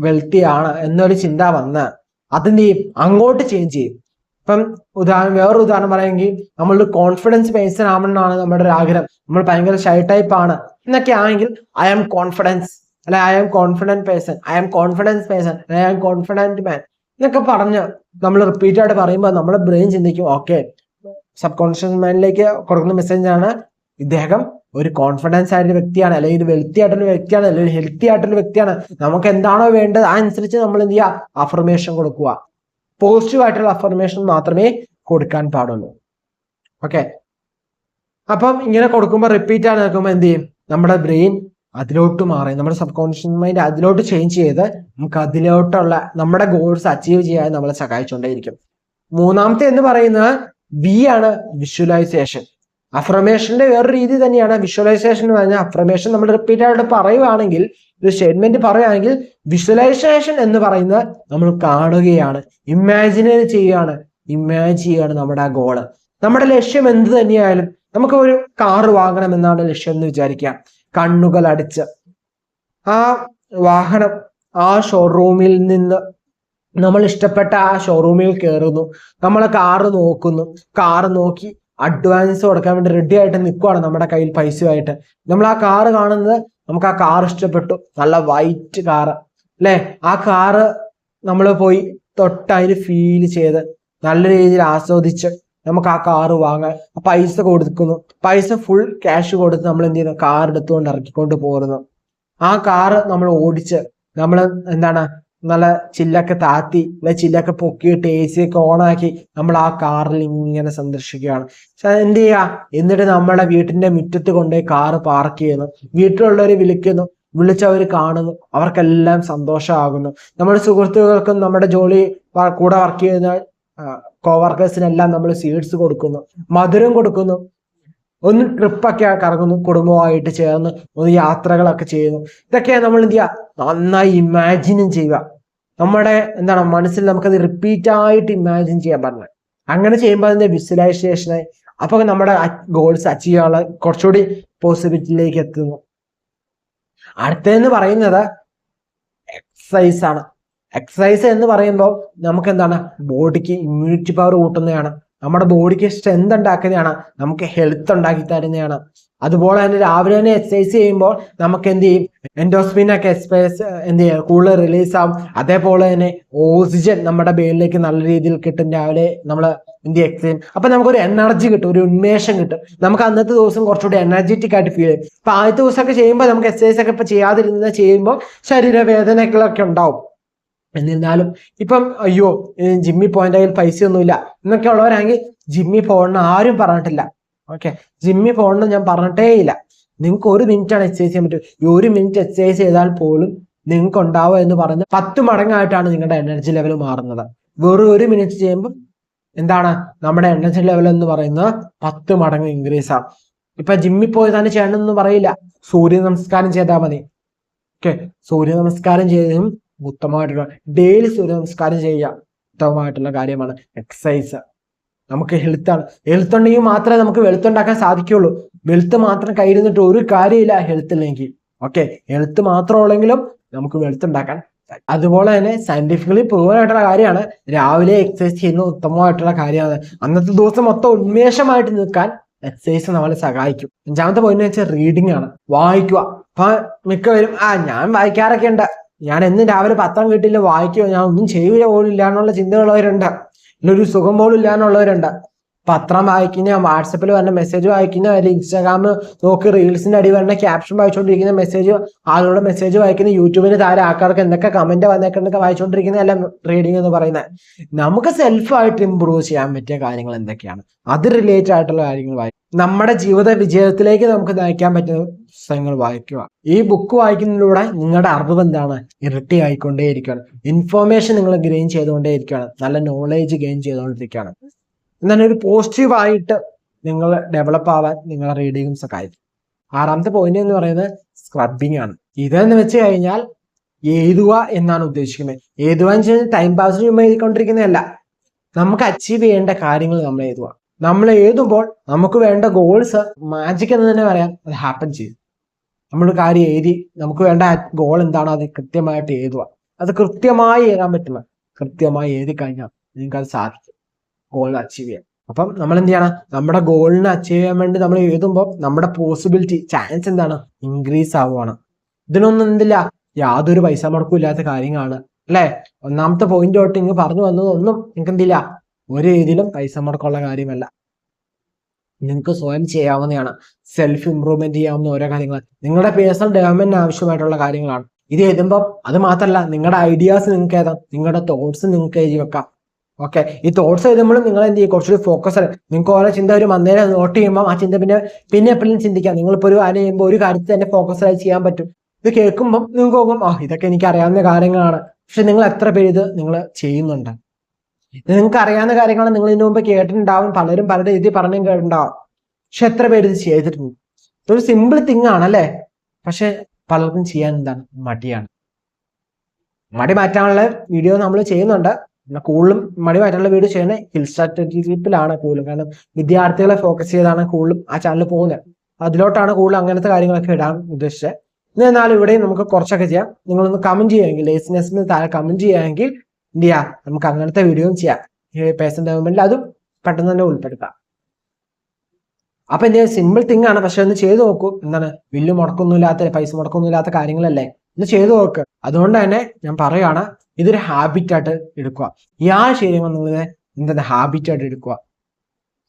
വെൽത്തി ആണ് എന്നൊരു ചിന്ത വന്ന് അതിന്റെ അങ്ങോട്ട് ചേഞ്ച് ചെയ്യും. ഇപ്പം വേറൊരു ഉദാഹരണം പറയുമെങ്കിൽ നമ്മളൊരു കോൺഫിഡൻസ് പേഴ്സൺ ആവണമെന്നാണ് നമ്മുടെ ഒരു ആഗ്രഹം, നമ്മൾ ഭയങ്കര ഷൈ ടൈപ്പ് ആണ് എന്നൊക്കെ ആണെങ്കിൽ ഐ ആം കോൺഫിഡൻസ്, അല്ലെ I am confident person, I am confidence person, I am confident man എന്നൊക്കെ പറഞ്ഞ് നമ്മൾ റിപ്പീറ്റ് ആയിട്ട് പറയുമ്പോൾ നമ്മുടെ ബ്രെയിൻ ചിന്തിക്കും, ഓക്കെ സബ് കോൺഷ്യസ് മൈൻഡിലേക്ക് കൊടുക്കുന്ന മെസ്സേജ് ആണ്, ഇദ്ദേഹം ഒരു കോൺഫിഡൻസ് ആയിട്ടുള്ള വ്യക്തിയാണ്, അല്ലെങ്കിൽ ഒരു വെൽത്തി ആയിട്ടുള്ള വ്യക്തിയാണ്, അല്ലെങ്കിൽ ഹെൽത്തി ആയിട്ടുള്ള വ്യക്തിയാണ്. നമുക്ക് എന്താണോ വേണ്ടത് അതനുസരിച്ച് നമ്മൾ എന്ത് ചെയ്യുക, അഫർമേഷൻ കൊടുക്കുക. പോസിറ്റീവ് ആയിട്ടുള്ള അഫർമേഷൻ മാത്രമേ കൊടുക്കാൻ പാടുള്ളൂ. ഓക്കെ, അപ്പം ഇങ്ങനെ കൊടുക്കുമ്പോൾ റിപ്പീറ്റ് ആണ് നിൽക്കുമ്പോൾ എന്ത് ചെയ്യും, നമ്മുടെ ബ്രെയിൻ അതിലോട്ട് മാറി, നമ്മുടെ സബ് കോൺഷ്യസ് മൈൻഡ് അതിലോട്ട് ചേഞ്ച് ചെയ്ത് നമുക്ക് അതിലോട്ടുള്ള നമ്മുടെ ഗോൾസ് അച്ചീവ് ചെയ്യാൻ നമ്മളെ സഹായിച്ചുകൊണ്ടേയിരിക്കും. മൂന്നാമത്തെ എന്ന് പറയുന്നത് വി ആണ്, വിഷ്വലൈസേഷൻ. അഫർമേഷന്റെ വേറൊരു രീതി തന്നെയാണ് വിഷ്വലൈസേഷൻ എന്ന് പറഞ്ഞാൽ, അഫർമേഷൻ നമ്മൾ റിപ്പീറ്റ് ആയിട്ട് പറയുവാണെങ്കിൽ, ഒരു സ്റ്റേറ്റ്മെന്റ് പറയുകയാണെങ്കിൽ, വിഷ്വലൈസേഷൻ എന്ന് പറയുന്നത് നമ്മൾ കാണുകയാണ്, ഇമാജിനറി ചെയ്യുകയാണ്, നമ്മുടെ ഗോള്. നമ്മുടെ ലക്ഷ്യം എന്ത് തന്നെയായാലും, നമുക്ക് ഒരു കാറ് വാങ്ങണം എന്നാണ് ലക്ഷ്യം എന്ന് വിചാരിക്കുക. കണ്ണുകൾ അടിച്ച് ആ വാഹനം, ആ ഷോറൂമിൽ നിന്ന് നമ്മൾ ഇഷ്ടപ്പെട്ട ആ ഷോറൂമിൽ കയറുന്നു, നമ്മൾ കാറ് നോക്കുന്നു, കാറ് നോക്കി അഡ്വാൻസ് കൊടുക്കാൻ വേണ്ടി റെഡി ആയിട്ട് നിൽക്കുവാണ് നമ്മുടെ കയ്യിൽ പൈസയായിട്ട്. നമ്മൾ ആ കാറ് കാണുന്നത്, നമുക്ക് ആ കാർ ഇഷ്ടപ്പെട്ടു, നല്ല വൈറ്റ് കാറ് അല്ലെ, ആ കാറ് നമ്മൾ പോയി തൊട്ടതിൽ ഫീൽ ചെയ്ത് നല്ല രീതിയിൽ ആസ്വദിച്ച് നമുക്ക് ആ കാറ് വാങ്ങാൻ പൈസ കൊടുക്കുന്നു, പൈസ ഫുൾ ക്യാഷ് കൊടുത്ത് നമ്മൾ എന്ത് ചെയ്യുന്നു, കാർ എടുത്തുകൊണ്ട് ഇറക്കിക്കൊണ്ട് പോരുന്നു. ആ കാറ് നമ്മൾ ഓടിച്ച് നമ്മൾ എന്താണ്, നല്ല ചില്ലൊക്കെ താത്തി, അല്ലെ ചില്ലൊക്കെ പൊക്കിയിട്ട് AC ഒക്കെ ഓണാക്കി നമ്മൾ ആ കാറിൽ ഇങ്ങനെ സന്ദർശിക്കുകയാണ്. എന്ത് ചെയ്യുക, എന്നിട്ട് നമ്മുടെ വീട്ടിന്റെ മുറ്റത്ത് കൊണ്ടുപോയി കാറ് പാർക്ക് ചെയ്യുന്നു, വീട്ടിലുള്ളവരെ വിളിക്കുന്നു, വിളിച്ചവർ കാണുന്നു, അവർക്കെല്ലാം സന്തോഷമാകുന്നു. നമ്മുടെ സുഹൃത്തുക്കൾക്കും നമ്മുടെ ജോലി കൂടെ വർക്ക് ചെയ്യുന്ന കോവർക്കേഴ്സിനെല്ലാം നമ്മൾ സ്വീറ്റ്സ് കൊടുക്കുന്നു, മധുരം കൊടുക്കുന്നു, ഒന്ന് ട്രിപ്പൊക്കെ കറങ്ങുന്നു, കുടുംബമായിട്ട് ചേർന്ന് ഒന്ന് യാത്രകളൊക്കെ ചെയ്യുന്നു. ഇതൊക്കെയാണ് നമ്മൾ എന്ത് ചെയ്യുക, നന്നായി ഇമാജിനും ചെയ്യുക. നമ്മുടെ എന്താണ് മനസ്സിൽ നമുക്കത് റിപ്പീറ്റ് ആയിട്ട് ഇമാജിൻ ചെയ്യാൻ പറഞ്ഞത്. അങ്ങനെ ചെയ്യുമ്പോൾ അതിന്റെ വിഷ്വലൈസേഷനായി അപ്പൊ നമ്മുടെ ഗോൾസ് അച്ചീവ് ചെയ്യാനുള്ള കുറച്ചുകൂടി പോസിബിലിറ്റിയിലേക്ക് എത്തുന്നു. അടുത്തതെന്ന് പറയുന്നത് എക്സസൈസ് ആണ്. എക്സസൈസ് എന്ന് പറയുമ്പോൾ നമുക്ക് എന്താണ്, ബോഡിക്ക് ഇമ്മ്യൂണിറ്റി പവർ കൂട്ടുന്നതാണ്. നമ്മുടെ ബോഡിക്ക് സ്ട്രെങ്ത് ഉണ്ടാക്കുന്നതാണ്, നമുക്ക് ഹെൽത്ത് ഉണ്ടാക്കി തരുന്നതാണ്. അതുപോലെ തന്നെ രാവിലെ തന്നെ എക്സസൈസ് ചെയ്യുമ്പോൾ നമുക്ക് എന്ത് ചെയ്യും, എൻഡോസ്പിനൊക്കെ എന്ത് ചെയ്യും, കൂടുതൽ റിലീസ് ആവും. അതേപോലെ തന്നെ ഓക്സിജൻ നമ്മുടെ ബ്രെയിനിലേക്ക് നല്ല രീതിയിൽ കിട്ടും രാവിലെ നമ്മൾ എന്ത് ചെയ്യും. അപ്പൊ നമുക്കൊരു എനർജി കിട്ടും, ഒരു ഉന്മേഷം കിട്ടും. നമുക്ക് അന്നത്തെ ദിവസം കുറച്ചുകൂടി എനർജറ്റിക് ആയിട്ട് ഫീൽ ചെയ്യും. ഇപ്പൊ ആദ്യത്തെ ദിവസമൊക്കെ ചെയ്യുമ്പോൾ നമുക്ക് എക്സസൈസ് ഒക്കെ ഇപ്പൊ ചെയ്യുമ്പോൾ ശരീരവേദനകളൊക്കെ ഉണ്ടാവും. എന്നിരുന്നാലും ഇപ്പം അയ്യോ ജിമ്മിൽ പോയിന്റെ കയ്യിൽ പൈസയൊന്നുമില്ല എന്നൊക്കെ ഉള്ളവരാണെങ്കിൽ ജിമ്മിൽ പോകണമെന്ന് ആരും പറഞ്ഞിട്ടില്ല. ഓക്കെ, ജിമ്മിൽ പോകണമെന്ന് ഞാൻ പറഞ്ഞിട്ടേ ഇല്ല. നിങ്ങൾക്ക് 1 മിനിറ്റാണ് എക്സസൈസ് ചെയ്യാൻ പറ്റും. ഈ 1 മിനിറ്റ് എക്സസൈസ് ചെയ്താൽ പോലും നിങ്ങൾക്ക് ഉണ്ടാവുക എന്ന് പറയുന്നത് 10 മടങ്ങായിട്ടാണ് നിങ്ങളുടെ എനർജി ലെവൽ മാറുന്നത്. വെറും 1 മിനിറ്റ് ചെയ്യുമ്പോൾ എന്താണ് നമ്മുടെ എനർജി ലെവൽ എന്ന് പറയുന്നത് 10 മടങ്ങ് ഇൻക്രീസ് ആണ്. ഇപ്പൊ ജിമ്മിൽ പോയി തന്നെ ചെയ്യണമെന്ന് പറയില്ല, സൂര്യ നമസ്കാരം ചെയ്താൽ മതി. ഓക്കെ, സൂര്യ നമസ്കാരം ചെയ്തതും ഉത്തമമായിട്ടുള്ള ഡെയിലി സൂര്യ നമസ്കാരം ചെയ്യുക ഉത്തമമായിട്ടുള്ള കാര്യമാണ്. എക്സസൈസ് നമുക്ക് ഹെൽത്താണ്. ഹെൽത്ത് ഉണ്ടെങ്കിൽ മാത്രമേ നമുക്ക് വെൽത്ത് ഉണ്ടാക്കാൻ സാധിക്കുള്ളൂ. വെൽത്ത് മാത്രം കയ്യിരുന്നിട്ട് ഒരു കാര്യമില്ല ഹെൽത്ത് ഇല്ലെങ്കിൽ. ഓക്കെ, ഹെൽത്ത് മാത്രം ഉള്ളെങ്കിലും നമുക്ക് വെൽത്ത് ഉണ്ടാക്കാൻ. അതുപോലെ തന്നെ സയന്റിഫിക്കലി പ്രൂവൻ ആയിട്ടുള്ള കാര്യമാണ് രാവിലെ എക്സസൈസ് ചെയ്യുന്നത് ഉത്തമമായിട്ടുള്ള കാര്യമാണ്. അന്നത്തെ ദിവസം മൊത്തം ഉന്മേഷമായിട്ട് നിൽക്കാൻ എക്സസൈസ് നമ്മളെ സഹായിക്കും. 5ാമത്തെ പോയിന്റ് വെച്ചാൽ റീഡിംഗ് ആണ്, വായിക്കുക. അപ്പൊ മിക്കവരും ഞാൻ വായിക്കാറൊക്കെ ഉണ്ട്, ഞാൻ എന്നും രാവിലെ പത്രം കിട്ടില്ല വായിക്കുക, ഞാൻ ഒന്നും ചെയ്യുക പോലും ഇല്ല എന്നുള്ള ചിന്തയുള്ളവരുണ്ട്. ഒരു സുഖം പോലും ഇല്ല എന്നുള്ളവരുണ്ട്. പത്രം വായിക്കുന്ന, വാട്സപ്പിൽ വരുന്ന മെസ്സേജ് വായിക്കുന്ന, അല്ലെങ്കിൽ ഇൻസ്റ്റാഗ്രാമിൽ നോക്കി റീൽസിന്റെ അടി വരുന്ന ക്യാപ്ഷൻ വായിച്ചുകൊണ്ടിരിക്കുന്ന മെസ്സേജ്, ആളുകളുടെ മെസ്സേജ് വായിക്കുന്ന, യൂട്യൂബിന് താഴെ ആൾക്കാർക്ക് എന്തൊക്കെ കമന്റ് വന്നേക്കുന്നൊക്കെ വായിച്ചുകൊണ്ടിരിക്കുന്ന എല്ലാം റീഡിങ് എന്ന് പറയുന്നത്. നമുക്ക് സെൽഫായിട്ട് ഇമ്പ്രൂവ് ചെയ്യാൻ പറ്റിയ കാര്യങ്ങൾ എന്തൊക്കെയാണ്, അത് റിലേറ്റഡ് ആയിട്ടുള്ള കാര്യങ്ങൾ വായിക്കും. നമ്മുടെ ജീവിത വിജയത്തിലേക്ക് നമുക്ക് നയിക്കാൻ പറ്റുന്ന പുസ്തകങ്ങൾ വായിക്കുക. ഈ ബുക്ക് വായിക്കുന്നതിലൂടെ നിങ്ങളുടെ അറിവ് എന്താണ്, ഇരട്ടി ആയിക്കൊണ്ടേയിരിക്കുകയാണ്. ഇൻഫോർമേഷൻ നിങ്ങൾ ഗെയിൻ ചെയ്തുകൊണ്ടേയിരിക്കുകയാണ്, നല്ല നോളേജ് ഗെയിൻ ചെയ്തുകൊണ്ടിരിക്കുകയാണ്. എന്നാൽ ഒരു പോസിറ്റീവായിട്ട് നിങ്ങൾ ഡെവലപ്പ് ആവാൻ നിങ്ങളെ റീഡിങ്ങും സഹായിക്കും. 6ാമത്തെ പോയിന്റ് എന്ന് പറയുന്നത് സ്ക്രബിങ് ആണ്. ഇതെന്ന് വെച്ച് കഴിഞ്ഞാൽ എഴുതുക എന്നാണ് ഉദ്ദേശിക്കുന്നത്. എഴുതുക എന്ന് വെച്ചാൽ ടൈം പാസിന് ചുമ്മാ എഴുതിക്കൊണ്ടിരിക്കുന്നതല്ല, നമുക്ക് അച്ചീവ് ചെയ്യേണ്ട കാര്യങ്ങൾ നമ്മൾ എഴുതുക. നമ്മൾ എഴുതുമ്പോൾ നമുക്ക് വേണ്ട ഗോൾസ്, മാജിക് എന്ന് തന്നെ പറയാം, അത് ഹാപ്പൻ ചെയ്യും. നമ്മൾ കാര്യം എഴുതി നമുക്ക് വേണ്ട ഗോൾ എന്താണോ അത് കൃത്യമായിട്ട് എഴുതുക. അത് കൃത്യമായി എഴുതാൻ പറ്റുന്ന, കൃത്യമായി എഴുതി കഴിഞ്ഞാൽ നിങ്ങൾക്ക് അത് സാധിക്കും ഗോൾ അച്ചീവ് ചെയ്യാൻ. അപ്പം നമ്മൾ എന്ത് ചെയ്യണം, നമ്മുടെ ഗോളിനെ അച്ചീവ് ചെയ്യാൻ വേണ്ടി നമ്മൾ എഴുതുമ്പോൾ നമ്മുടെ പോസിബിലിറ്റി, ചാൻസ് എന്താണ്, ഇൻക്രീസ് ആവുകയാണ്. ഇതിനൊന്നും എന്തില്ല, യാതൊരു പൈസ മുടക്കും ഇല്ലാത്ത കാര്യങ്ങളാണ് അല്ലെ. 1ാമത്തെ പോയിന്റ് തൊട്ട് ഇങ്ങ് പറഞ്ഞു വന്നതൊന്നും നിങ്ങൾക്ക് എന്തില്ല, ഒരു രീതിയിലും പൈസ മുടക്കമുള്ള കാര്യമല്ല. നിങ്ങൾക്ക് സ്വയം ചെയ്യാവുന്നതാണ്. സെൽഫ് ഇംപ്രൂവ്മെന്റ് ചെയ്യാവുന്ന ഓരോ കാര്യങ്ങൾ, നിങ്ങളുടെ പേഴ്സണൽ ഡെവലപ്മെന്റിന് ആവശ്യമായിട്ടുള്ള കാര്യങ്ങളാണ്. ഇത് എഴുതുമ്പോൾ അത് മാത്രമല്ല, നിങ്ങളുടെ ഐഡിയാസ് നിങ്ങൾക്ക് എഴുതാം, നിങ്ങളുടെ തോട്ട്സ് നിങ്ങൾക്ക് എഴുതി വെക്കാം. ഓക്കെ, ഈ തോട്ട്സ് എഴുതുമ്പോഴും നിങ്ങൾ എന്ത് ചെയ്യും, കുറച്ചുകൂടി ഫോക്കസ് ആണ്. നിങ്ങൾക്ക് ഓരോ ചിന്ത ഒരു മന്ദേരം നോട്ട് ചെയ്യുമ്പോൾ ആ ചിന്ത പിന്നെ എപ്പോഴും ചിന്തിക്കാം. നിങ്ങളിപ്പോൾ ഒരു കാര്യം ചെയ്യുമ്പോൾ ഒരു കാര്യത്തിൽ തന്നെ ഫോക്കസ് ആയി ചെയ്യാൻ പറ്റും. ഇത് കേൾക്കുമ്പോൾ നിങ്ങൾക്ക് പോകും, ഇതൊക്കെ എനിക്ക് അറിയാവുന്ന കാര്യങ്ങളാണ്. പക്ഷെ നിങ്ങൾ എത്ര പേര് ഇത് നിങ്ങൾ ചെയ്യുന്നുണ്ട്? ഇത് നിങ്ങൾക്ക് അറിയാവുന്ന കാര്യങ്ങളാണ്, നിങ്ങൾ ഇതിനു മുമ്പ് കേട്ടിട്ടുണ്ടാവും, പലരും പല രീതിയിൽ പറഞ്ഞും കേട്ടിട്ടുണ്ടാവും. പക്ഷെ എത്ര പേര് ഇത് ചെയ്തിട്ടുണ്ട്? ഇതൊരു സിമ്പിൾ തിങ് ആണ് അല്ലേ, പക്ഷെ പലർക്കും ചെയ്യാൻ എന്താണ്, മടിയാണ്. മടി മാറ്റാനുള്ള വീഡിയോ നമ്മൾ ചെയ്യുന്നുണ്ട്. കൂടുതലും മടി മാറ്റാനുള്ള വീഡിയോ ചെയ്യുന്നത് ഹിൽ സ്ട്രാറ്റജിപ്പിലാണ് കൂടുതലും. കാരണം വിദ്യാർത്ഥികളെ ഫോക്കസ് ചെയ്താണ് കൂടുതലും ആ ചാനൽ പോകുന്നത്. അതിലോട്ടാണ് കൂടുതൽ അങ്ങനത്തെ കാര്യങ്ങളൊക്കെ ഇടാൻ ഉദ്ദേശിച്ചത്. എന്നാലും ഇവിടെ നമുക്ക് കുറച്ചൊക്കെ ചെയ്യാം. നിങ്ങളൊന്ന് കമന്റ് ചെയ്യുമെങ്കിൽ, ലേസിനെസ്സിന് താഴെ കമന്റ് ചെയ്യുമെങ്കിൽ എന്ത് ചെയ്യാം, നമുക്ക് അങ്ങനത്തെ വീഡിയോയും ചെയ്യാം. ഈ പേഴ്സണൽ ഡെവലപ്മെന്റിൽ അതും പെട്ടെന്ന് തന്നെ ഉൾപ്പെടുത്താം. അപ്പൊ എന്ത് സിമ്പിൾ തിങ് ആണ്, പക്ഷെ ഒന്ന് ചെയ്തു നോക്കൂ. എന്താണ്, വലിയ മുടക്കൊന്നുമില്ലാത്ത, പൈസ മുടക്കൊന്നുമില്ലാത്ത കാര്യങ്ങളല്ലേ, ഒന്ന് ചെയ്തു നോക്ക്. അതുകൊണ്ട് തന്നെ ഞാൻ പറയുകയാണ്, ഇതൊരു ഹാബിറ്റ് ആയിട്ട് എടുക്കുക. ഇയാൾ ചെയ്യുമ്പോൾ നിങ്ങൾ എന്താണ് ഹാബിറ്റ് ആയിട്ട് എടുക്കുക.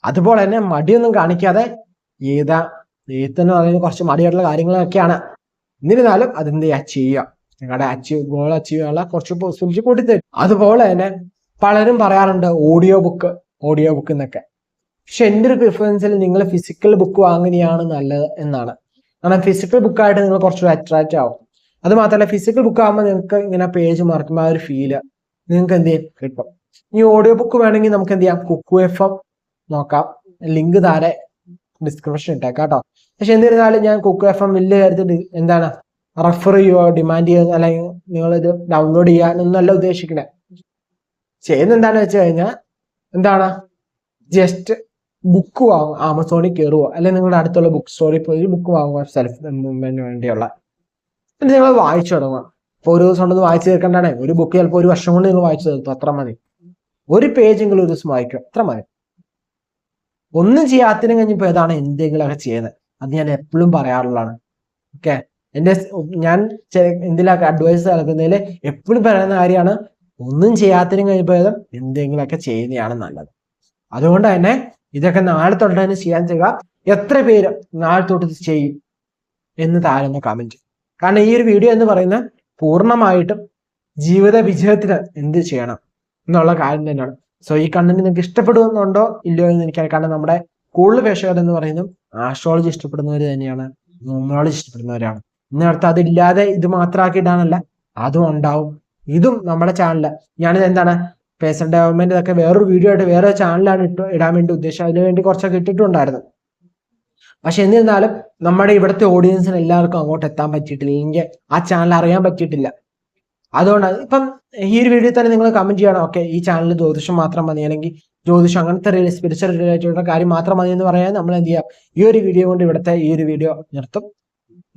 അതുപോലെ തന്നെ മടിയൊന്നും കാണിക്കാതെ എഴുത്തെന്ന് പറയുന്നത് കുറച്ച് മടിയായിട്ടുള്ള കാര്യങ്ങളൊക്കെയാണ്. എന്നിരുന്നാലും അതെന്ത് ചെയ്യുക, നിങ്ങളുടെ ഗോൾ അച്ചീവ് ചെയ്യാനുള്ള കുറച്ച് പോസിബിലിറ്റി കൂട്ടിത്തരും. അതുപോലെ തന്നെ പലരും പറയാറുണ്ട് ഓഡിയോ ബുക്ക് എന്നൊക്കെ. പക്ഷെ എൻ്റെ ഒരു പ്രിഫറൻസിൽ നിങ്ങൾ ഫിസിക്കൽ ബുക്ക് വാങ്ങുകയാണ് നല്ലത് എന്നാണ്. കാരണം ഫിസിക്കൽ ബുക്കായിട്ട് നിങ്ങൾ കുറച്ചുകൂടി അട്രാക്റ്റ് ആവും. അത് മാത്രമല്ല, ഫിസിക്കൽ ബുക്ക് ആകുമ്പോൾ നിങ്ങൾക്ക് ഇങ്ങനെ പേജ് മറക്കുമ്പോൾ ആ ഒരു ഫീല് നിങ്ങൾക്ക് എന്ത് ചെയ്യും, കിട്ടും. ഈ ഓഡിയോ ബുക്ക് വേണമെങ്കിൽ നമുക്ക് എന്ത് ചെയ്യാം, കുക്കു FM നോക്കാം, ലിങ്ക് താഴെ ഡിസ്ക്രിപ്ഷൻ ഇട്ടേക്കാം കേട്ടോ. പക്ഷെ എന്നിരുന്നാലും ഞാൻ കുക്കു FM വലിയ കാര്യത്തിൽ എന്താണ് റെഫർ ചെയ്യുകയോ ഡിമാൻഡ് ചെയ്യുക, അല്ലെങ്കിൽ നിങ്ങളിത് ഡൗൺലോഡ് ചെയ്യാനൊന്നല്ല ഉദ്ദേശിക്കണേ. ചെയ്യുന്ന എന്താണെന്ന് വെച്ച് കഴിഞ്ഞാൽ എന്താണ്, ജസ്റ്റ് ബുക്ക് വാങ്ങുക, ആമസോണിൽ കയറുക, അല്ലെങ്കിൽ നിങ്ങളുടെ അടുത്തുള്ള ബുക്ക് സ്റ്റോറിൽ പോയി ബുക്ക് വാങ്ങുക, സെൽഫ് ഇംപ്രൂവ്മെന്റിന് വേണ്ടിയുള്ള. എന്നിട്ട് നിങ്ങൾ വായിച്ചു തുടങ്ങുക. ഇപ്പോൾ ഒരു ദിവസം കൊണ്ടൊന്ന് വായിച്ചു തീർക്കണ്ടാണ്, ഒരു ബുക്ക് ചിലപ്പോൾ ഒരു വർഷം കൊണ്ട് നിങ്ങൾ വായിച്ചു തീർത്തു, അത്ര മതി. ഒരു പേജെങ്കിലും ഒരു ദിവസം വായിക്കുക, അത്ര മതി. ഒന്നും ചെയ്യാത്തതിനും കഴിഞ്ഞപ്പോൾ ഏതാണ് എന്തെങ്കിലുമൊക്കെ ചെയ്യുന്നത്. അത് ഞാൻ എപ്പോഴും പറയാറുള്ളതാണ്. ഓക്കെ, ഞാൻ എന്തിലൊക്കെ അഡ്വൈസ് നൽകുന്നതിൽ എപ്പോഴും പറയുന്ന കാര്യമാണ്, ഒന്നും ചെയ്യാത്തതിനും കഴിഞ്ഞപ്പോൾ എന്തെങ്കിലുമൊക്കെ ചെയ്യുന്നതാണ് നല്ലത്. അതുകൊണ്ട് തന്നെ ഇതൊക്കെ നാളെ തൊട്ട് തന്നെ ചെയ്യാൻ ചെയ്യുക. എത്ര പേര് നാളെ തൊട്ട് ചെയ്യും എന്ന് താഴെ കമന്റ്. കാരണം ഈ ഒരു വീഡിയോ എന്ന് പറയുന്നത് പൂർണ്ണമായിട്ടും ജീവിത വിജയത്തിന് എന്ത് ചെയ്യണം എന്നുള്ള കാര്യം തന്നെയാണ്. സോ ഈ കണ്ടന്റ് നിങ്ങൾക്ക് ഇഷ്ടപ്പെടുന്നുണ്ടോ ഇല്ലയോ എന്ന് എനിക്കറിയാം. കാരണം നമ്മുടെ കൂടുതൽ പ്രേക്ഷകർ എന്ന് പറയുന്നത് ആസ്ട്രോളജി ഇഷ്ടപ്പെടുന്നവർ തന്നെയാണ്, ന്യൂമറോളജി ഇഷ്ടപ്പെടുന്നവരാണ്. ഇന്നടുത്ത് അതില്ലാതെ ഇത് മാത്രമാക്കിയിട്ടാണല്ല, അതും ഉണ്ടാവും. ഇതും നമ്മുടെ ചാനലില് ഞാനിത് എന്താണ് പേഴ്സണൽ ഡെവലപ്മെന്റ് ഇതൊക്കെ വേറൊരു വീഡിയോ ആയിട്ട് വേറെ ചാനലാണ് ഇടാൻ വേണ്ടി ഉദ്ദേശിച്ചത്. അതിനു വേണ്ടി കുറച്ചൊക്കെ ഇട്ടിട്ടുണ്ടായിരുന്നു. പക്ഷെ എന്നിരുന്നാലും നമ്മുടെ ഇവിടുത്തെ ഓഡിയൻസിന് എല്ലാവർക്കും അങ്ങോട്ട് എത്താൻ പറ്റിയിട്ടില്ല, അല്ലെങ്കിൽ ആ ചാനൽ അറിയാൻ പറ്റിയിട്ടില്ല. അതുകൊണ്ടാണ് ഇപ്പം ഈ ഒരു വീഡിയോ തന്നെ നിങ്ങൾ കമന്റ് ചെയ്യണം, ഓക്കെ ഈ ചാനലിൽ ജ്യോതിഷം മാത്രം മതി, അല്ലെങ്കിൽ ജ്യോതിഷം അങ്ങനത്തെ സ്പിരിച്വൽ റിലേറ്റഡ് കാര്യം മാത്രം മതി എന്ന് പറയാൻ നമ്മൾ എന്ത് ചെയ്യാം, ഈ ഒരു വീഡിയോ കൊണ്ട് ഇവിടുത്തെ ഈ ഒരു വീഡിയോ നിർത്തും.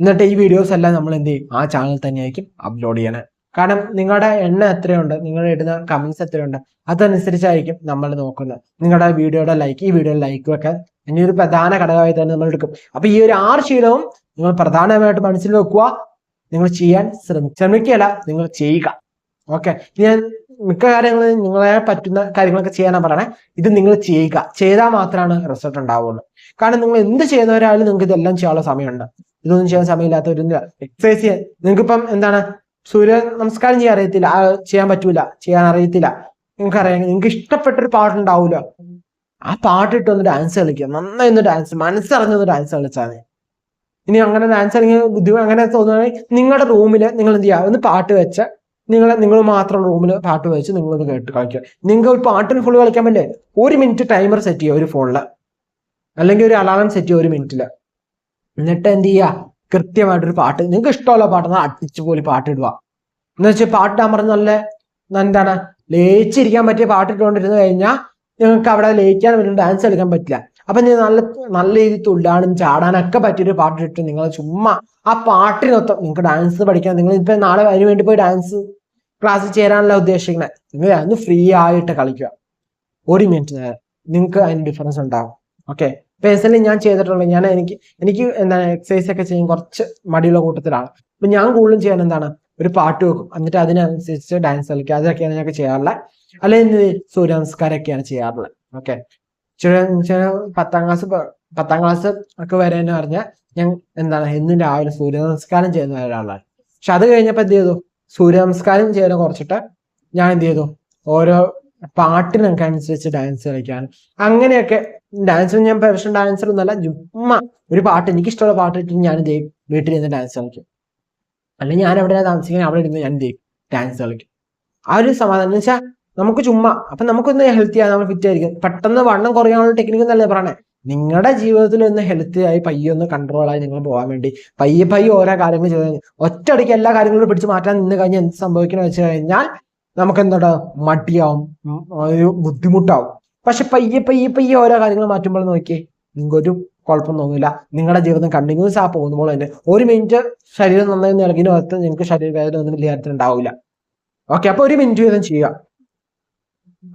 എന്നിട്ട് ഈ വീഡിയോസ് എല്ലാം നമ്മൾ എന്ത് ചെയ്യും, ആ ചാനൽ തന്നെയായിരിക്കും അപ്ലോഡ് ചെയ്യണേ. കാരണം നിങ്ങളുടെ എണ്ണം എത്രയുണ്ട്, നിങ്ങൾ ഇടുന്ന കമന്റ്സ് എത്രയുണ്ട്, അതനുസരിച്ചായിരിക്കും നമ്മൾ നോക്കുന്നത്. നിങ്ങളുടെ വീഡിയോയുടെ ലൈക്ക്, ഈ വീഡിയോയുടെ ലൈക്കും ഒക്കെ ഇനി ഒരു പ്രധാന ഘടകമായി തന്നെ നമ്മൾ എടുക്കും. അപ്പൊ ഈ ഒരു 6 ശീലവും നിങ്ങൾ പ്രധാനമായിട്ട് മനസ്സിൽ വെക്കുക. നിങ്ങൾ ചെയ്യാൻ ശ്രമിക്കുകയല്ല, നിങ്ങൾ ചെയ്യുക. ഓക്കെ, ഞാൻ മിക്ക കാര്യങ്ങളും നിങ്ങളെ പറ്റുന്ന കാര്യങ്ങളൊക്കെ ചെയ്യാനാണ് പറയണേ. ഇത് നിങ്ങൾ ചെയ്യുക, ചെയ്താൽ മാത്രമാണ് റിസൾട്ട് ഉണ്ടാവുള്ളൂ. കാരണം നിങ്ങൾ എന്ത് ചെയ്യുന്നവരായാലും നിങ്ങൾക്ക് ഇതെല്ലാം ചെയ്യാനുള്ള സമയമുണ്ട്. ഇതൊന്നും ചെയ്യാൻ സമയമില്ലാത്തവരില്ല. എക്സസൈസ് ചെയ്യാൻ നിങ്ങൾക്കിപ്പം എന്താണ് സൂര്യ നമസ്കാരം ചെയ്യാൻ അറിയത്തില്ല, ചെയ്യാൻ പറ്റൂല, ചെയ്യാൻ അറിയത്തില്ല, നിങ്ങൾക്കറിയാം, നിങ്ങൾക്ക് ഇഷ്ടപ്പെട്ടൊരു പാട്ടുണ്ടാവൂലോ, ആ പാട്ടിട്ട് ഒന്ന് ഡാൻസ് കളിക്കുക, നന്നായി ഒന്ന് ഡാൻസ്, മനസ്സറിഞ്ഞൊന്ന് ഡാൻസ് കളിച്ചാൽ മതി. ഇനി അങ്ങനെ ഡാൻസ് കളിക്കാൻ ബുദ്ധിമുട്ട് അങ്ങനെ തോന്നുകയാണെങ്കിൽ നിങ്ങളുടെ റൂമിൽ നിങ്ങൾ എന്ത് ചെയ്യുക, ഒന്ന് പാട്ട് വെച്ച് നിങ്ങൾ മാത്രം റൂമിൽ പാട്ട് വെച്ച് നിങ്ങളൊന്ന് കേട്ട് കളിക്കുക. നിങ്ങൾക്ക് ഒരു പാട്ടിന് ഫുള്ള് കളിക്കാൻ പറ്റില്ലേ, 1 മിനിറ്റ് ടൈമർ സെറ്റ് ചെയ്യുക ഒരു ഫോണിൽ, അല്ലെങ്കിൽ ഒരു അലാറം സെറ്റ് ചെയ്യുക 1 മിനിറ്റിൽ. എന്നിട്ട് എന്ത് ചെയ്യുക, കൃത്യമായിട്ടൊരു പാട്ട്, നിങ്ങൾക്ക് ഇഷ്ടമുള്ള പാട്ട് അടിച്ചു പോലെ പാട്ട് ഇടുക. എന്ന് വെച്ചാൽ പാട്ടിടാൻ പറഞ്ഞ നല്ല എന്താണ് ലയിച്ചിരിക്കാൻ പറ്റിയ പാട്ടിട്ടുകൊണ്ടിരുന്ന് കഴിഞ്ഞാൽ നിങ്ങൾക്ക് അവിടെ ലയിക്കാൻ പറ്റില്ല, ഡാൻസ് കളിക്കാൻ പറ്റില്ല. അപ്പൊ നിങ്ങൾ നല്ല രീതിയിൽ തുള്ളാനും ചാടാനൊക്കെ പറ്റിയൊരു പാട്ടിട്ട് നിങ്ങൾ ചുമ്മാ ആ പാട്ടിനൊത്തം നിങ്ങൾക്ക് ഡാൻസ് പഠിക്കാൻ, നിങ്ങൾ ഇപ്പൊ നാളെ അതിന് വേണ്ടി പോയി ഡാൻസ് ക്ലാസ് ചേരാനല്ല ഉദ്ദേശിക്കുന്നത്, നിങ്ങൾ അന്ന് ഫ്രീ ആയിട്ട് കളിക്കുക 1 മിനിറ്റ് നേരം, നിങ്ങൾക്ക് അതിന് ഡിഫറൻസ് ഉണ്ടാവും. ഓക്കെ, പേഴ്സണലി ഞാൻ ചെയ്തിട്ടുള്ളത്, എനിക്ക് എന്താണ് എക്സസൈസ് ഒക്കെ ചെയ്യാൻ കുറച്ച് മടിയുള്ള കൂട്ടത്തിലാണ്. അപ്പൊ ഞാൻ കൂടുതലും ചെയ്യാൻ എന്താണ് ഒരു പാട്ട് വെക്കും, എന്നിട്ട് അതിനനുസരിച്ച് ഡാൻസ് കളിക്കുക, അതൊക്കെയാണ് ഞാൻ ചെയ്യാറുള്ളത്. അല്ലെങ്കിൽ സൂര്യ നമസ്കാരമൊക്കെയാണ് ചെയ്യാറുള്ളത്. ഓക്കെ, 10ാം ക്ലാസ് ഒക്കെ വരെ എന്ന് പറഞ്ഞാൽ ഞാൻ എന്താണ് എന്നും രാവിലെ സൂര്യ നമസ്കാരം ചെയ്യുന്ന ഒരാളാണ്. പക്ഷെ അത് കഴിഞ്ഞപ്പോൾ എന്ത് ചെയ്തു, സൂര്യ നമസ്കാരം ചെയ്യുന്ന കുറച്ചിട്ട് ഞാൻ എന്ത് ചെയ്തു, ഓരോ പാട്ടിനൊക്കെ അനുസരിച്ച് ഡാൻസ് കളിക്കാൻ, അങ്ങനെയൊക്കെ ഡാൻസ്. ഞാൻ പ്രൊഫഷണൽ ഡാൻസർ ഒന്നല്ല, ചുമ്മാ ഒരു പാട്ട് എനിക്ക് ഇഷ്ടമുള്ള പാട്ട് ഇട്ട് ഞാൻ വീട്ടിൽ നിന്ന് ഡാൻസ് കളിക്കും. അല്ലെങ്കിൽ ഞാൻ എവിടെ താമസിക്കുന്നത് അവിടെ ഇരുന്ന് ഞാൻ ഡാൻസ് കളിക്കും. ആ ഒരു സമാധാനം എന്ന് വെച്ചാൽ നമുക്ക് ചുമ്മാ, അപ്പൊ നമുക്കൊന്ന് ഹെൽത്തി ആയി, നമ്മൾ ഫിറ്റ് ആയിരിക്കും. പെട്ടെന്ന് വണ്ണം കുറയാനുള്ള ടെക്നിക്ക് എന്നല്ലേ പറയണേ. നിങ്ങളുടെ ജീവിതത്തിൽ ഒന്ന് ഹെൽത്തി ആയി പയ്യെ ഒന്ന് കൺട്രോൾ ആയി നിങ്ങൾ പോകാൻ വേണ്ടി പയ്യെ ഓരോ കാര്യങ്ങൾ ചെയ്ത് ഒറ്റയടിക്ക് എല്ലാ കാര്യങ്ങളും പിടിച്ച് മാറ്റാൻ നിന്ന് കഴിഞ്ഞാൽ എന്ത് സംഭവിക്കണമെന്ന് വെച്ച് കഴിഞ്ഞാൽ നമുക്ക് എന്താ മടിയാവും, ഒരു ബുദ്ധിമുട്ടാവും. പക്ഷെ പയ്യെ ഓരോ കാര്യങ്ങൾ മാറ്റുമ്പോൾ നോക്കിയേ, നിങ്ങൾക്കൊരു കുഴപ്പം തോന്നില്ല. നിങ്ങളുടെ ജീവിതം കണ്ടിന്യൂസ് ആ പോകുമ്പോൾ തന്നെ 1 മിനിറ്റ് ശരീരം നന്നായി നൽകിന് അകത്ത് നിങ്ങൾക്ക് ശരീരവേദന ഒന്നും വലിയ കാര്യത്തിൽ ഉണ്ടാവില്ല. ഓക്കെ, അപ്പൊ 1 മിനിറ്റ് വീതം ചെയ്യുക,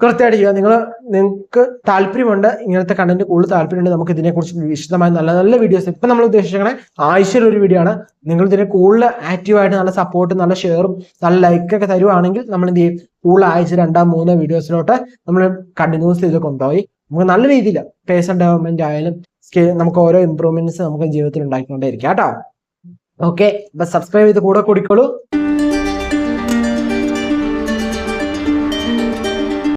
കൃത്യമായിട്ട് ചെയ്യുക. നിങ്ങൾക്ക് താല്പര്യമുണ്ട്, ഇങ്ങനത്തെ കണ്ടന്റ് കൂടുതൽ താല്പര്യമുണ്ട്, നമുക്ക് ഇതിനെക്കുറിച്ച് വിശദമായി നല്ല നല്ല വീഡിയോസ് ഇപ്പൊ നമ്മൾ ഉദ്ദേശിക്കണേ ആഴ്ചയിൽ ഒരു വീഡിയോ ആണ്. നിങ്ങൾ ഇതിനെ കൂടുതൽ ആക്റ്റീവായിട്ട് നല്ല സപ്പോർട്ടും നല്ല ഷെയറും നല്ല ലൈക്കൊക്കെ തരുവാണെങ്കിൽ നമ്മൾ എന്ത് ചെയ്യും, കൂടുതൽ ആഴ്ച 2, 3 വീഡിയോസിലോട്ട് നമ്മൾ കണ്ടിന്യൂസ് ചെയ്ത് കൊണ്ടുപോയി നമുക്ക് നല്ല രീതിയിൽ പേഴ്സണൽ ഡെവലപ്മെന്റ് ആയാലും നമുക്ക് ഓരോ ഇമ്പ്രൂവ്മെന്റ്സ് നമുക്ക് ജീവിതത്തിൽ ഉണ്ടാക്കിക്കൊണ്ടേ ഇരിക്കാം കേട്ടോ. ഓക്കെ, അപ്പൊ സബ്സ്ക്രൈബ് ചെയ്ത് കൂടെ കൂടിക്കോളൂ.